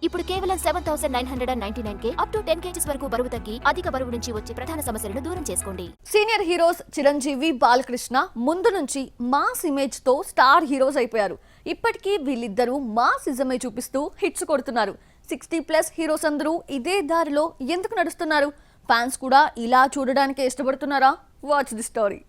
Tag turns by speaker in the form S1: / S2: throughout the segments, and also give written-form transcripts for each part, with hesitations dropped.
S1: ఇప్పుడు కేవలం 7999K up to 10 kgs వరకు బరువు తగ్గి అధిక బరువు నుంచి వచ్చే ప్రధాన సమస్యలను దూరం చేసుకోండి.
S2: సీనియర్ హీరోస్ చిరంజీవి, బాలకృష్ణ ముందు నుంచి మాస్ ఇమేజ్ తో స్టార్ హీరోస్ అయిపోయారు. ఇప్పటికీ వీళ్ళిద్దరూ మాస్ ఇజమే చూపిస్తూ హిట్స్ కొడుతున్నారు. 60+ హీరోస్ అందరూ ఇదే దారిలో ఎందుకు నడుస్తున్నారు? ఫ్యాన్స్ కూడా ఇలా చూడడానికే ఇష్టపడుతున్నారా? Watch the story.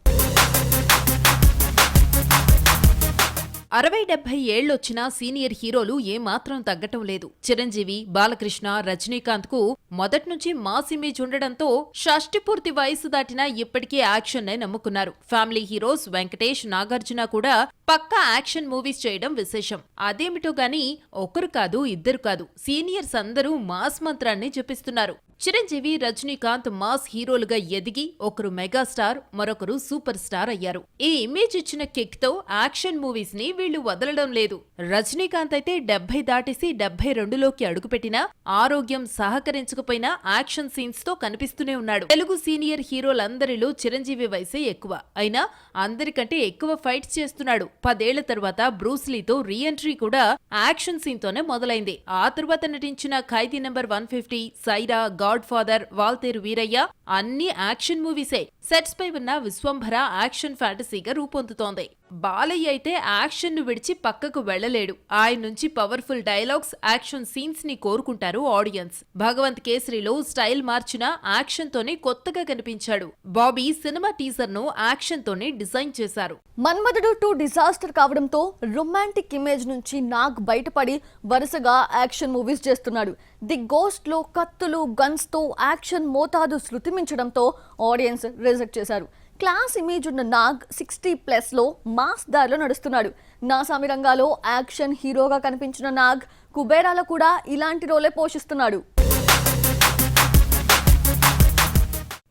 S3: 60-70 ఏళ్లొచ్చినా సీనియర్ హీరోలు ఏమాత్రం తగ్గటం లేదు. చిరంజీవి, బాలకృష్ణ, రజనీకాంత్ కు మొదట్నుంచి మాస్ ఇమేజ్ ఉండడంతో షష్టి పూర్తి వయసు దాటినా ఇప్పటికీ యాక్షన్ నే నమ్ముకున్నారు. ఫ్యామిలీ హీరోస్ వెంకటేష్, నాగార్జున కూడా పక్కా యాక్షన్ మూవీస్ చేయడం విశేషం. అదేమిటో గాని ఒకరు కాదు, ఇద్దరు కాదు, సీనియర్స్ అందరూ మాస్ మంత్రాన్ని జపిస్తున్నారు. చిరంజీవి, రజనీకాంత్ మాస్ హీరోలుగా ఎదిగి ఒకరు మెగాస్టార్, మరొకరు సూపర్ స్టార్ అయ్యారు. ఈ ఇమేజ్ ఇచ్చిన కిక్ తో యాక్షన్ మూవీస్ ని వీళ్లు వదలడం లేదు. రజనీకాంత్ అయితే 70 దాటేసి 72లోకి అడుగుపెట్టినా ఆరోగ్యం సహకరించకపోయినా యాక్షన్ సీన్స్ తో కనిపిస్తూనే ఉన్నాడు. తెలుగు సీనియర్ హీరోలందరిలో చిరంజీవి వయసే ఎక్కువ అయినా అందరికంటే ఎక్కువ ఫైట్స్ చేస్తున్నాడు. 10 ఏళ్ల తర్వాత బ్రూస్లీతో రీ ఎంట్రీ కూడా యాక్షన్ సీన్ తోనే మొదలైంది. ఆ తరువాత నటించిన Khaidi number 150, Saira, Godfather, Waltair Veerayya అన్ని యాక్షన్ మూవీసే. సెట్స్ పై ఉన్న విశ్వంభర యాక్షన్ ఫ్యాంటసీగా రూపొందుతోంది. బాలయ్య అయితే యాక్షన్ ను విడిచి పక్కకు వెళ్లలేడు. ఆయన నుంచి పవర్ఫుల్ డైలాగ్స్, యాక్షన్ సీన్స్ ని కోరుకుంటారు ఆడియన్స్. భగవంత్ కేసరిలో స్టైల్ మార్చిన యాక్షన్ తోనే కొత్తగా కనిపించాడు. బాబీ సినిమా టీజర్ ను యాక్షన్ తోనే డిజైన్ చేశారు.
S2: మన్మధుడు 2 డిజాస్టర్ కావడంతో రొమాంటిక్ ఇమేజ్ నుంచి నాగ్ బయటపడి వరుసగా యాక్షన్ మూవీస్ చేస్తున్నాడు. ది గోస్ట్ లో కత్తులు, గన్స్ తో యాక్షన్ మోతాదు శృతిమించడంతో ఆడియన్స్ రిజెక్ట్ చేశారు. క్లాస్ ఇమేజ్ ఉన్న నాగ్ 60+ లో మాస్ దారిలో నడుస్తున్నాడు. నాసామి రంగాలో యాక్షన్ హీరోగా కనిపించిన నాగ్ కుబేరాలో కూడా ఇలాంటి రోలే పోషిస్తున్నాడు.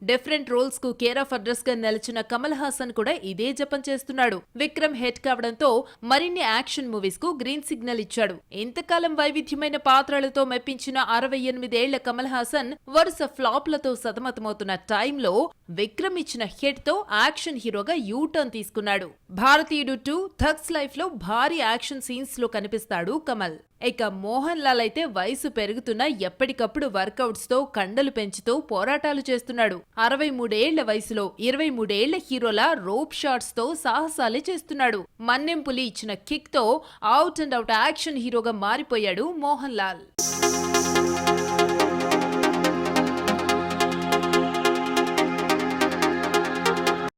S3: డిఫరెంట్ రోల్స్ కు కేర్ ఆఫ్ అడ్రస్ గా నిలిచిన కమల్ హాసన్ కూడా ఇదే జపం చేస్తున్నాడు. విక్రమ్ హెడ్ కావడంతో మరిన్ని యాక్షన్ మూవీస్ కు గ్రీన్ సిగ్నల్ ఇచ్చాడు. ఇంతకాలం వైవిధ్యమైన పాత్రలతో మెప్పించిన 68 ఏళ్ల కమల్ హాసన్ వరుస ఫ్లాప్లతో సతమతమవుతున్న టైంలో విక్రమ్ ఇచ్చిన హిట్ తో యాక్షన్ హీరోగా యూటర్న్ తీసుకున్నాడు. భారతీయుడు 2 థగ్స్ లైఫ్ లో భారీ యాక్షన్ సీన్స్ లో కనిపిస్తాడు కమల్. ఇక మోహన్ లాల్ అయితే వయసు పెరుగుతున్నా ఎప్పటికప్పుడు వర్కౌట్స్ తో కండలు పెంచుతూ పోరాటాలు చేస్తున్నాడు. 63 ఏళ్ల వయసులో 23 ఏళ్ల హీరోలా రోప్ షాట్స్ తో సాహసాలే చేస్తున్నాడు. మన్నెంపులి ఇచ్చిన కిక్ తో అవుట్ అండ్ అవుట్ యాక్షన్ హీరోగా మారిపోయాడు మోహన్ లాల్.